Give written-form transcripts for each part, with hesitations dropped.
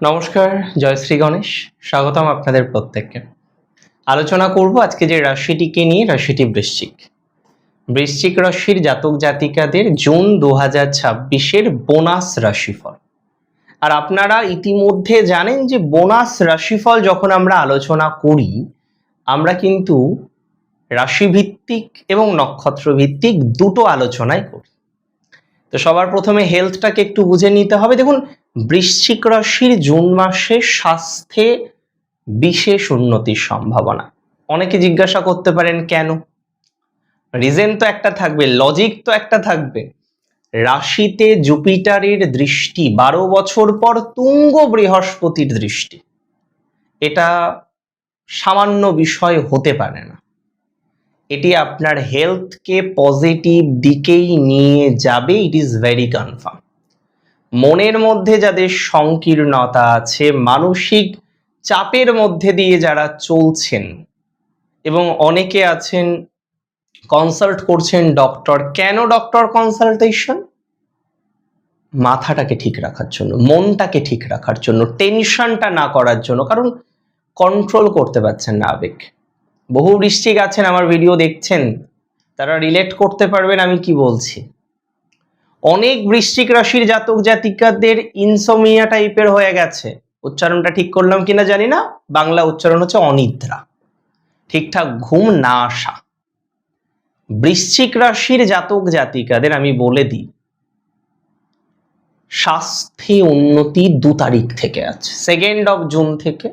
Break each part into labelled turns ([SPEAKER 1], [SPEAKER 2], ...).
[SPEAKER 1] নমস্কার, জয় শ্রী গণেশ। স্বাগতম আপনাদের প্রত্যেককে। আলোচনা করব আজকে যে রাশিটিকে নিয়ে, রাশিটি বৃশ্চিক। বৃশ্চিক রাশির জাতক জাতিকাদের জুন 2026-এর বোনাস রাশিফল। আর আপনারা ইতিমধ্যে জানেন যে বোনাস রাশিফল যখন আমরা আলোচনা করি, আমরা কিন্তু রাশিভিত্তিক এবং নক্ষত্র ভিত্তিক দুটো আলোচনায় করি। তো সবার প্রথমে হেলথটাকে একটু বুঝে নিতে হবে। দেখুন, বৃশ্চিক রাশির জুন মাসে স্বাস্থ্যে বিশেষ উন্নতির সম্ভাবনা। অনেকে জিজ্ঞাসা করতে পারেন কেন? রিজন তো একটা থাকবে, লজিক তো একটা থাকবে। রাশিতে জুপিটারের দৃষ্টি, 12 বছর পর তুঙ্গ বৃহস্পতির দৃষ্টি, এটা সামান্য বিষয় হতে পারে না। এটি আপনার হেলথকে পজিটিভ দিকেই নিয়ে যাবে, ইট ইজ ভেরি কনফার্ম। মনের মধ্যে যাদের সংকীর্ণতা আছে, মানসিক চাপের মধ্যে দিয়ে যারা চলছেন, এবং অনেকে আছেন কনসাল্ট করছেন ডক্টর। কেন ডক্টর কনসালটেশন? মাথাটাকে ঠিক রাখার জন্য, মনটাকে ঠিক রাখার জন্য, টেনশনটা না করার জন্য, কারণ কন্ট্রোল করতে পারছেন না আবেগ। বহু বৃশ্চিক আছেন আমার ভিডিও দেখছেন, তারা রিলেট করতে পারবেন আমি কি বলছি। অনেক বৃশ্চিক রাশির জাতক জাতিকাদের ইনসোমিয়া টাইপের হয়ে গেছে। উচ্চারণটা ঠিক করলাম কিনা জানি না, বাংলা উচ্চারণ হচ্ছে অনিদ্রা, ঠিকঠাক ঘুম না আসা। বৃশ্চিক রাশির জাতক জাতিকাদের আমি বলে দিই, স্বাস্থ্যে উন্নতি 2 তারিখ থেকে আছে। 2nd of জুন থেকে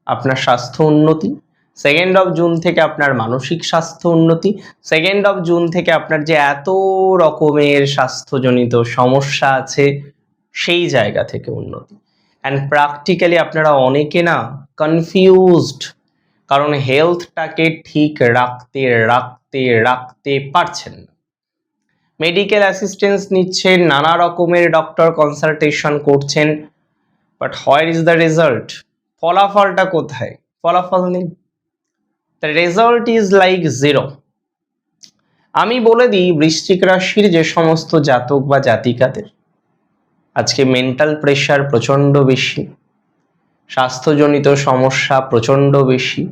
[SPEAKER 1] আপনার স্বাস্থ্য উন্নতি, 2nd of জুন থেকে আপনার মানসিক স্বাস্থ্য উন্নতি, 2nd of জুন থেকে আপনার যে এত রকমের স্বাস্থ্যজনিত সমস্যা আছে সেই জায়গা থেকে উন্নতি। অ্যান্ড প্র্যাকটিক্যালি আপনারা অনেকে না কনফিউজড, কারণ হেলথটাকে ঠিক রাখতে রাখতে রাখতে পারছেন না। মেডিকেল অ্যাসিস্ট্যান্স নিচ্ছেন, নানা রকমের ডক্টর কনসালটেশন করছেন, but where is the result? ফলাফলটা কোথায়? ফলাফল নেই। The result is like zero. আমি বলে দিই, বৃশ্চিক রাশির যে সমস্ত জাতক বা জাতিকাদের আজকে মেন্টাল প্রেশার প্রচণ্ড বেশি, স্বাস্থ্যজনিত সমস্যা প্রচণ্ড বেশি,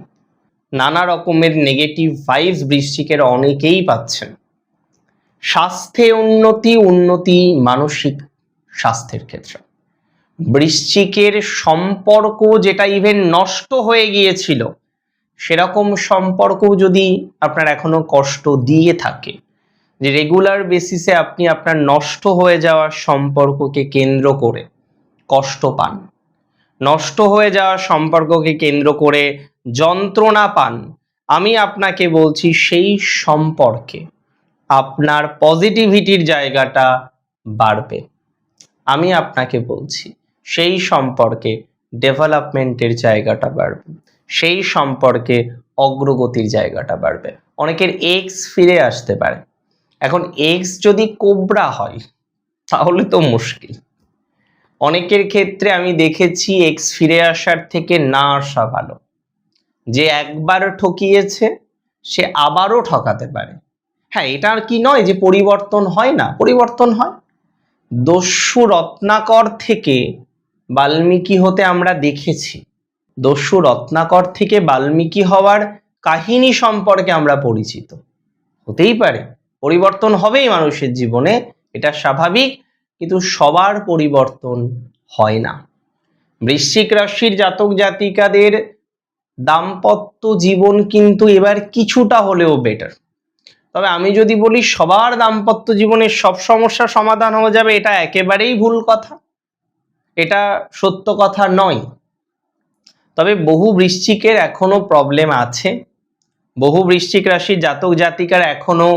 [SPEAKER 1] নানা রকমের নেগেটিভ ভাইবস বৃশ্চিকের অনেকেই পাচ্ছেন। স্বাস্থ্যে উন্নতি মানসিক স্বাস্থ্যের ক্ষেত্রে। বৃশ্চিকের সম্পর্ক যেটা ইভেন নষ্ট হয়ে গিয়েছিল, সেরকম সম্পর্ক যদি আপনার এখনো কষ্ট দিয়ে থাকে, যে রেগুলার বেসিসে আপনি আপনার নষ্ট হয়ে যাওয়া সম্পর্ককে কেন্দ্র করে কষ্ট পান, নষ্ট হয়ে যাওয়া সম্পর্ককে কেন্দ্র করে যন্ত্রণা পান, আমি আপনাকে বলছি সেই সম্পর্কে আপনার পজিটিভিটির জায়গাটা বাড়বে। আমি আপনাকে বলছি সেই সম্পর্কে ডেভেলপমেন্টের জায়গাটা বাড়বে, সেই সম্পর্কে অগ্রগতির জায়গাটা বাড়বে। অনেকের এক্স ফিরে আসতে পারে। এখন এক্স যদি কোবরা হয় তাহলে তো মুশকিল। অনেকের ক্ষেত্রে আমি দেখেছি এক্স ফিরে আসার থেকে না আসা ভালো। যে একবার ঠকিয়েছে সে আবারও ঠকাতে পারে। হ্যাঁ, এটা কি নয় যে পরিবর্তন হয় না, পরিবর্তন হয়। দস্যু রত্নাকর থেকে বাল্মীকি হতে আমরা দেখেছি। দস্যু রত্নাকর থেকে বাল্মীকি হওয়ার কাহিনী সম্পর্কে আমরা পরিচিত। হতেই পারে, পরিবর্তন হবেই মানুষের জীবনে, এটা স্বাভাবিক, কিন্তু সবার পরিবর্তন হয় না। বৃশ্চিক রাশির জাতক জাতিকাদের দাম্পত্য জীবন কিন্তু এবার কিছুটা হলেও বেটার। তবে আমি যদি বলি সবার দাম্পত্য জীবনের সব সমস্যা সমাধান হয়ে যাবে, এটা একেবারেই ভুল কথা, এটা সত্য কথা নয়। তবে বহু বৃশ্চিকের এখনো প্রবলেম আছে, বহু বৃশ্চিক রাশির জাতক জাতিকার এখনো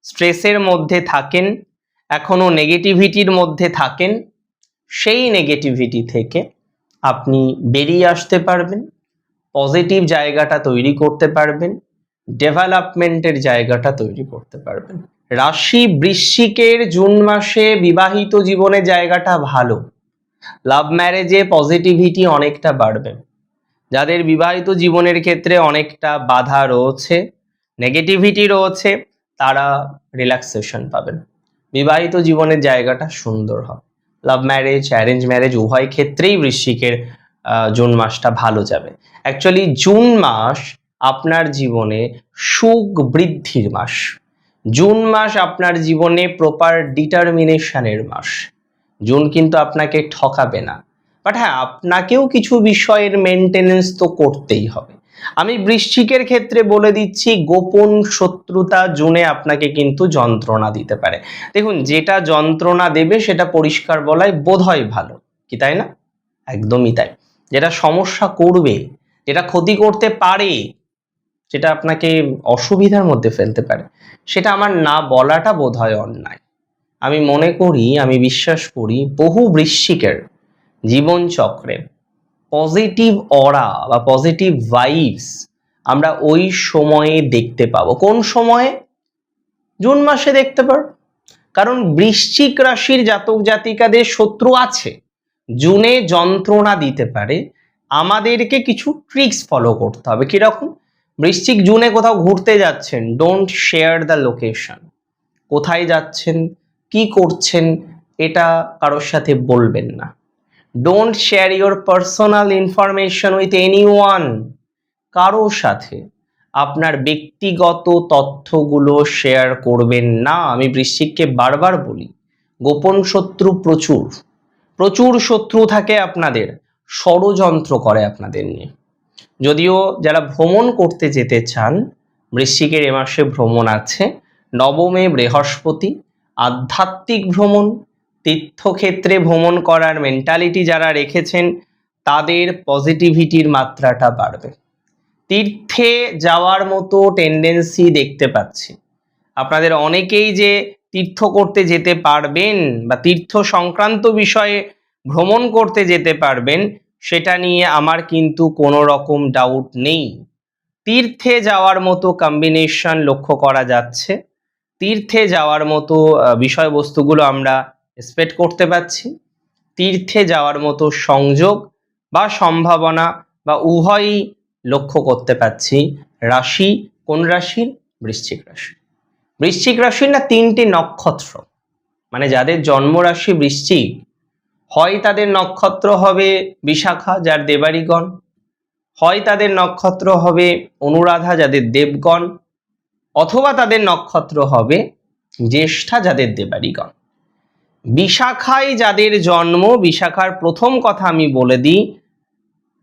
[SPEAKER 1] স্ট্রেসের মধ্যে থাকেন, এখনো নেগেটিভিটির মধ্যে থাকেন। সেই নেগেটিভিটি থেকে আপনি বেরিয়ে আসতে পারবেন, পজিটিভ জায়গাটা তৈরি করতে পারবেন, ডেভেলপমেন্টের জায়গাটা তৈরি করতে পারবেন। রাশি বৃশ্চিকের জুন মাসে বিবাহিত জীবনের জায়গাটা ভালো, লাভ ম্যারেজে পজিটিভিটি অনেকটা বাড়বে। যাদের বিবাহিত জীবনের ক্ষেত্রে অনেকটা বাধা রয়েছে, নেগেটিভিটি রয়েছে, তারা রিল্যাক্সেশন পাবেন, বিবাহিত জীবনের জায়গাটা সুন্দর হবে। লাভ ম্যারেজ, অ্যারেঞ্জ ম্যারেজ উভয় ক্ষেত্রেই বৃশ্চিকের জুন মাসটা ভালো যাবে। অ্যাকচুয়ালি জুন মাস আপনার জীবনে সুখ বৃদ্ধির মাস। জুন মাস আপনার জীবনে প্রপার ডিটারমিনেশনের মাস। জুন কিন্তু আপনাকে ঠকাবে না, বাট হ্যাঁ, আপনাকেও কিছু বিষয়ের মেনটেনেন্স তো করতেই হবে। আমি বৃশ্চিকের ক্ষেত্রে বলে দিচ্ছি, গোপন শত্রুতা জুনে আপনাকে কিন্তু যন্ত্রণা দিতে পারে। দেখুন, যেটা যন্ত্রণা দেবে সেটা পরিষ্কার বলাই বোধহয় ভালো, কি তাই না? একদমই তাই। যেটা সমস্যা করবে, যেটা ক্ষতি করতে পারে, যেটা আপনাকে অসুবিধার মধ্যে ফেলতে পারে, সেটা আমার না বলাটা বোধহয় অন্যায়। আমি মনে করি, আমি বিশ্বাস করি, বহু বৃশ্চিকের জীবনচক্রে পজিটিভ অরা বা পজিটিভ ভাইবস আমরা ওই সময়ে দেখতে পাবো। কোন সময়ে? জুন মাসে দেখতে পারো। কারণ বৃশ্চিক রাশির জাতক জাতিকাদের শত্রু আছে, জুনে যন্ত্রণা দিতে পারে। আমাদেরকে কিছু ট্রিক্স ফলো করতে হবে। কিরকম? বৃশ্চিক জুনে কোথাও ঘুরতে যাচ্ছেন, ডোন্ট শেয়ার দ্য লোকেশন। কোথায় যাচ্ছেন, কি করছেন, এটা কারোর সাথে বলবেন না। Don't share your personal information with anyone. কারোর সাথে আপনার ব্যক্তিগত তথ্যগুলো শেয়ার করবেন না। আমি বৃশ্চিককে বারবার বলি, গোপন শত্রু প্রচুর, প্রচুর শত্রু থাকে আপনাদের, ষড়যন্ত্র করে আপনাদের নিয়ে। যদিও যারা ভ্রমণ করতে যেতে চান, বৃশ্চিকের এ মাসে ভ্রমণ আছে। নবমে বৃহস্পতি, আধ্যাত্মিক ভ্রমণ, তীর্থক্ষেত্রে ভ্রমণ করার মেন্টালিটি যারা রেখেছেন, তাদের পজিটিভিটির মাত্রাটা বাড়বে। তীর্থে যাওয়ার মতো টেন্ডেন্সি দেখতে পাচ্ছি। আপনাদের অনেকেই যে তীর্থ করতে যেতে পারবেন বা তীর্থ সংক্রান্ত বিষয়ে ভ্রমণ করতে যেতে পারবেন, সেটা নিয়ে আমার কিন্তু কোনো রকম ডাউট নেই। তীর্থে যাওয়ার মতো কম্বিনেশন লক্ষ্য করা যাচ্ছে। তীর্থে যাওয়ার মতো বিষয়বস্তুগুলো আমরা এক্সপেক্ট করতে পারছি। তীর্থে যাওয়ার মতো সংযোগ বা সম্ভাবনা বা উভয়ই লক্ষ্য করতে পাচ্ছি। রাশি কোন রাশির? বৃশ্চিক রাশি। বৃশ্চিক রাশির না 3টি নক্ষত্র, মানে যাদের জন্ম রাশি বৃশ্চিক, হয় তাদের নক্ষত্র হবে বিশাখা যার দেবাড়িগণ, হয় তাদের নক্ষত্র হবে অনুরাধা যাদের দেবগণ, অথবা তাদের নক্ষত্র হবে জ্যেষ্ঠা যাদের দেবাড়িগণ। বিশাখায় যাদের জন্ম, বিশাখার প্রথম কথা আমি বলে দিই,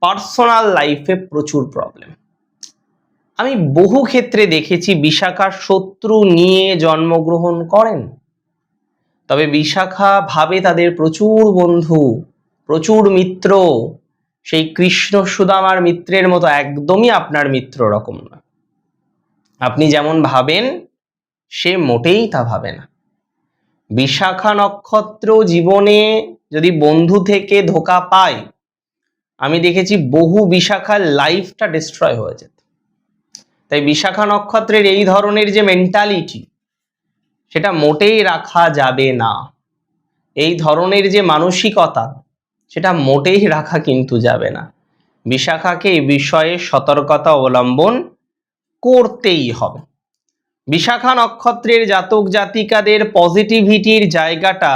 [SPEAKER 1] পার্সোনাল লাইফে প্রচুর প্রবলেম। আমি বহু ক্ষেত্রে দেখেছি বিশাখার শত্রু নিয়ে জন্মগ্রহণ করেন, তবে বিশাখা ভাবে তাদের প্রচুর বন্ধু, প্রচুর মিত্র। সেই কৃষ্ণ সুদামার মিত্রের মতো একদমই আপনার মিত্র রকম না। আপনি যেমন ভাবেন সে মোটেই তা ভাবে না। বিশাখা নক্ষত্র জীবনে যদি বন্ধু থেকে ধোঁকা পায়, আমি দেখেছি বহু বিশাখার লাইফটা ডিস্ট্রয় হয়ে যেত। তাই বিশাখা নক্ষত্রের এই ধরনের যে মেন্টালিটি, সেটা মোটেই রাখা যাবে না। এই ধরনের যে মানসিকতা, সেটা মোটেই রাখা কিন্তু যাবে না। বিশাখাকে এই বিষয়ে সতর্কতা অবলম্বন করতেই হবে। বিশাখা নক্ষত্রের জাতক জাতিকাদের পজিটিভিটির জায়গাটা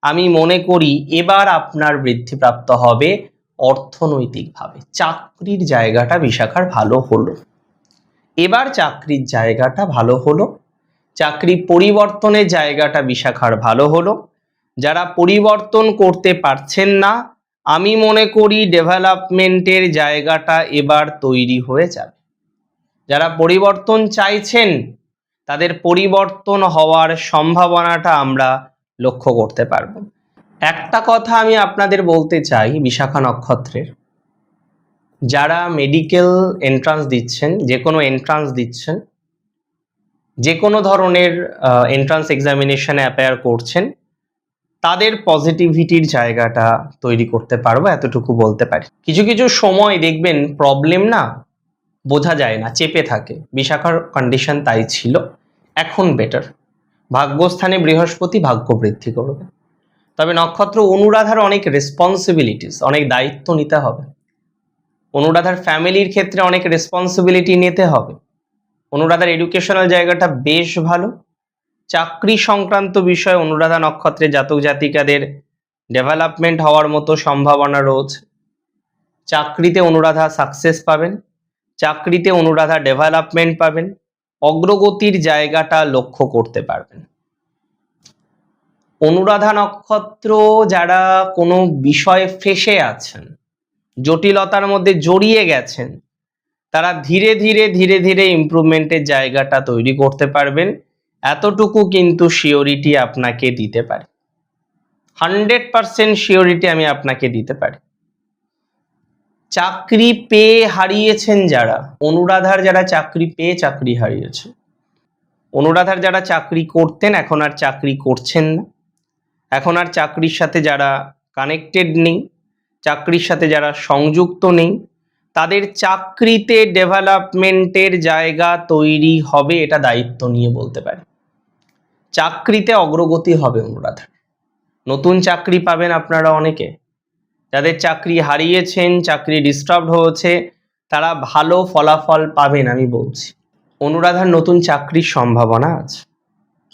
[SPEAKER 1] আমি মনে করি এবার আপনার বৃদ্ধিপ্রাপ্ত হবে অর্থনৈতিকভাবে। চাকরির জায়গাটা বিশাখার ভালো হলো, এবার চাকরির জায়গাটা ভালো হলো। চাকরি পরিবর্তনের জায়গাটা বিশাখার ভালো হলো। যারা পরিবর্তন করতে পারছেন না, আমি মনে করি ডেভেলপমেন্টের জায়গাটা এবার তৈরি হয়ে যাবে। যারা পরিবর্তন চাইছেন, তাদের পরিবর্তন হওয়ার সম্ভাবনাটা আমরা লক্ষ্য করতে পারব। একটা কথা আমি আপনাদের বলতে চাই, বিশাখা নক্ষত্রের যারা মেডিকেল এন্ট্রান্স দিচ্ছেন, যে কোনো এন্ট্রান্স দিচ্ছেন, যে কোনো ধরনের এন্ট্রান্স এক্সামিনেশনে অ্যাপিয়ার করছেন, তাদের পজিটিভিটির জায়গাটা তৈরি করতে পারবো, এতটুকু বলতে পারি। কিছু কিছু সময় দেখবেন প্রবলেম না বোঝা যায় না, চেপে থাকে। বিশাখার কন্ডিশন তাই ছিল, এখন বেটার। ভাগ্যস্থানে বৃহস্পতি ভাগ্য বৃদ্ধি করবে। তবে নক্ষত্র অনুরাধার অনেক রেসপন্সিবিলিটিস, অনেক দায়িত্ব নিতে হবে। অনুরাধার ফ্যামিলির ক্ষেত্রে অনেক রেসপন্সিবিলিটি নিতে হবে। অনুরাধার এডুকেশনাল জায়গাটা বেশ ভালো। চাকরি সংক্রান্ত বিষয়ে অনুরাধা নক্ষত্রের জাতক জাতিকাদের ডেভেলপমেন্ট হওয়ার মতো সম্ভাবনা রয়েছে। চাকরিতে অনুরাধা সাকসেস পাবেন, চাকরিতে অনুরাধা ডেভেলপমেন্ট পাবেন, অগ্রগতির জায়গাটা লক্ষ্য করতে পারবেন। অনুরাধা নক্ষত্র যারা কোনো বিষয়ে ফেঁসে আছেন, জটিলতার মধ্যে জড়িয়ে গেছেন, তারা ধীরে ধীরে ধীরে ধীরে ইমপ্রুভমেন্টের জায়গাটা তৈরি করতে পারবেন। এতটুকু কিন্তু শিওরিটি আপনাকে দিতে পারি, 100% শিওরিটি আমি আপনাকে দিতে পারি। চাকরি পেয়ে হারিয়েছেন যারা, অনুরাধার যারা চাকরি পেয়ে চাকরি হারিয়েছে, অনুরাধার যারা চাকরি করতেন এখন আর চাকরি করছেন না, এখন আর চাকরির সাথে যারা কানেক্টেড নেই, চাকরির সাথে যারা সংযুক্ত নেই, তাদের চাকরিতে ডেভেলপমেন্টের জায়গা তৈরি হবে, এটা দায়িত্ব নিয়ে বলতে পারি। চাকরিতে অগ্রগতি হবে অনুরাধার, নতুন চাকরি পাবেন আপনারা অনেকে। যাদের চাকরি হারিয়েছেন, চাকরি ডিস্টার্বড হয়েছে, তারা ভালো ফলাফল পাবেন আমি বলছি। অনুরাধার নতুন চাকরির সম্ভাবনা আছে,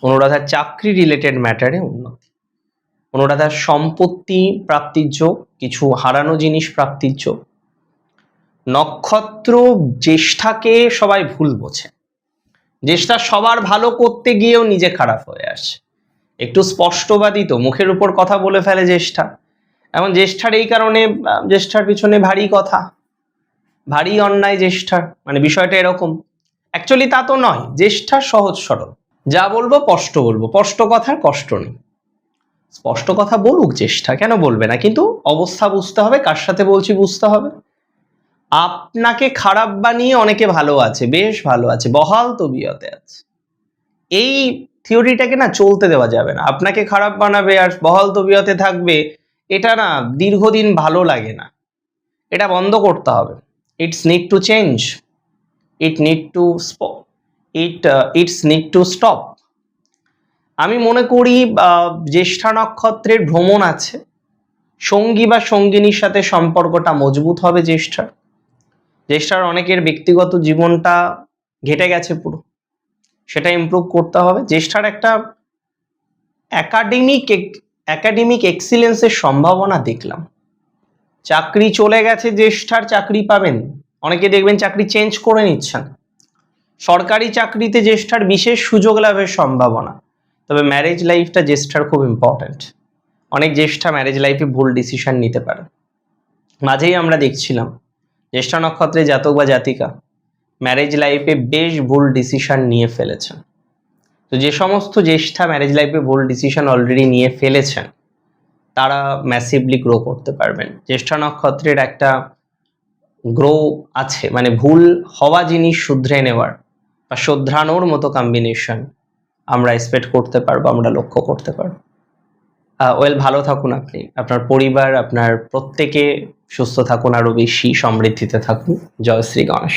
[SPEAKER 1] অনুরাধার চাকরি রিলেটেড ম্যাটারে উন্নতি, অনুরাধার সম্পত্তি প্রাপ্তির যোগ, কিছু হারানো জিনিস প্রাপ্তির যোগ। নক্ষত্র জ্যেষ্ঠাকে সবাই ভুল বোঝে, জ্যেষ্ঠা সবার ভালো করতে গিয়েও নিজে খারাপ হয়ে আসে, একটু স্পষ্টবাদী তো, মুখের উপর কথা বলে ফেলে জ্যেষ্ঠা। এখন জ্যেষ্ঠার এই কারণে, জ্যেষ্ঠার পিছনে ভারী কথা, ভারী অন্যায় জ্যেষ্ঠার, মানে বিষয়টা এরকম। অ্যাকচুয়ালি তা তো নয়, জ্যেষ্ঠা সহজ সরল, যা বলবো স্পষ্ট বলবো, স্পষ্ট কথার কষ্ট নেই। স্পষ্ট কথা বলুক জ্যেষ্ঠা, কেন বলবে না, কিন্তু অবস্থা বুঝতে হবে, কার সাথে বলছি বুঝতে হবে। আপনাকে খারাপ বানিয়ে অনেকে ভালো আছে, বেশ ভালো আছে, বহাল তবিয়তে আছে, এই থিওরিটাকে না চলতে দেওয়া যাবে না। আপনাকে খারাপ বানাবে আর বহাল তবিয়তে থাকবে, এটা না দীর্ঘদিন ভালো লাগে না, এটা বন্ধ করতে হবে। It's need to change, it's need to stop. আমি মনে করি জ্যেষ্ঠা নক্ষত্রের ভ্রমণ আছে, সঙ্গী বা সঙ্গিনীর সাথে সম্পর্কটা মজবুত হবে জ্যেষ্ঠার। জ্যেষ্ঠার অনেকের ব্যক্তিগত জীবনটা ঘেটে গেছে পুরো, সেটা ইমপ্রুভ করতে হবে। জ্যেষ্ঠার একটা একাডেমিক এক্সিলেন্সের সম্ভাবনা দেখলাম। চাকরি চলে গেছে জ্যেষ্ঠার, চাকরি পাবেন, অনেকে দেখবেন চাকরি চেঞ্জ করে নিচ্ছেন। সরকারি চাকরিতে জ্যেষ্ঠার বিশেষ সুযোগ লাভের সম্ভাবনা। তবে ম্যারেজ লাইফটা জ্যেষ্ঠার খুব ইম্পর্ট্যান্ট, অনেক জ্যেষ্ঠা ম্যারেজ লাইফে ভুল ডিসিশন নিতে পারে। মাঝেই আমরা দেখছিলাম জ্যেষ্ঠা নক্ষত্রে জাতক বা জাতিকা ম্যারেজ লাইফে বেশ ভুল ডিসিশন নিয়ে ফেলেছেন। তো যে সমস্ত জ্যেষ্ঠা ম্যারেজ লাইফে ভুল ডিসিশন অলরেডি নিয়ে ফেলেছেন, তারা ম্যাসিভলি গ্রো করতে পারবেন। জ্যেষ্ঠা নক্ষত্রের একটা গ্রো আছে, মানে ভুল হওয়া জিনিস শুধরে নেওয়ার বা শোধরানোর মতো কম্বিনেশন আমরা এক্সপেক্ট করতে পারবো, আমরা লক্ষ্য করতে পারবো। ভালো থাকুন আপনি, আপনার পরিবার, আপনার প্রত্যেকে সুস্থ থাকুন, আরো বেশি সমৃদ্ধিতে থাকুন। জয় শ্রী গণেশ।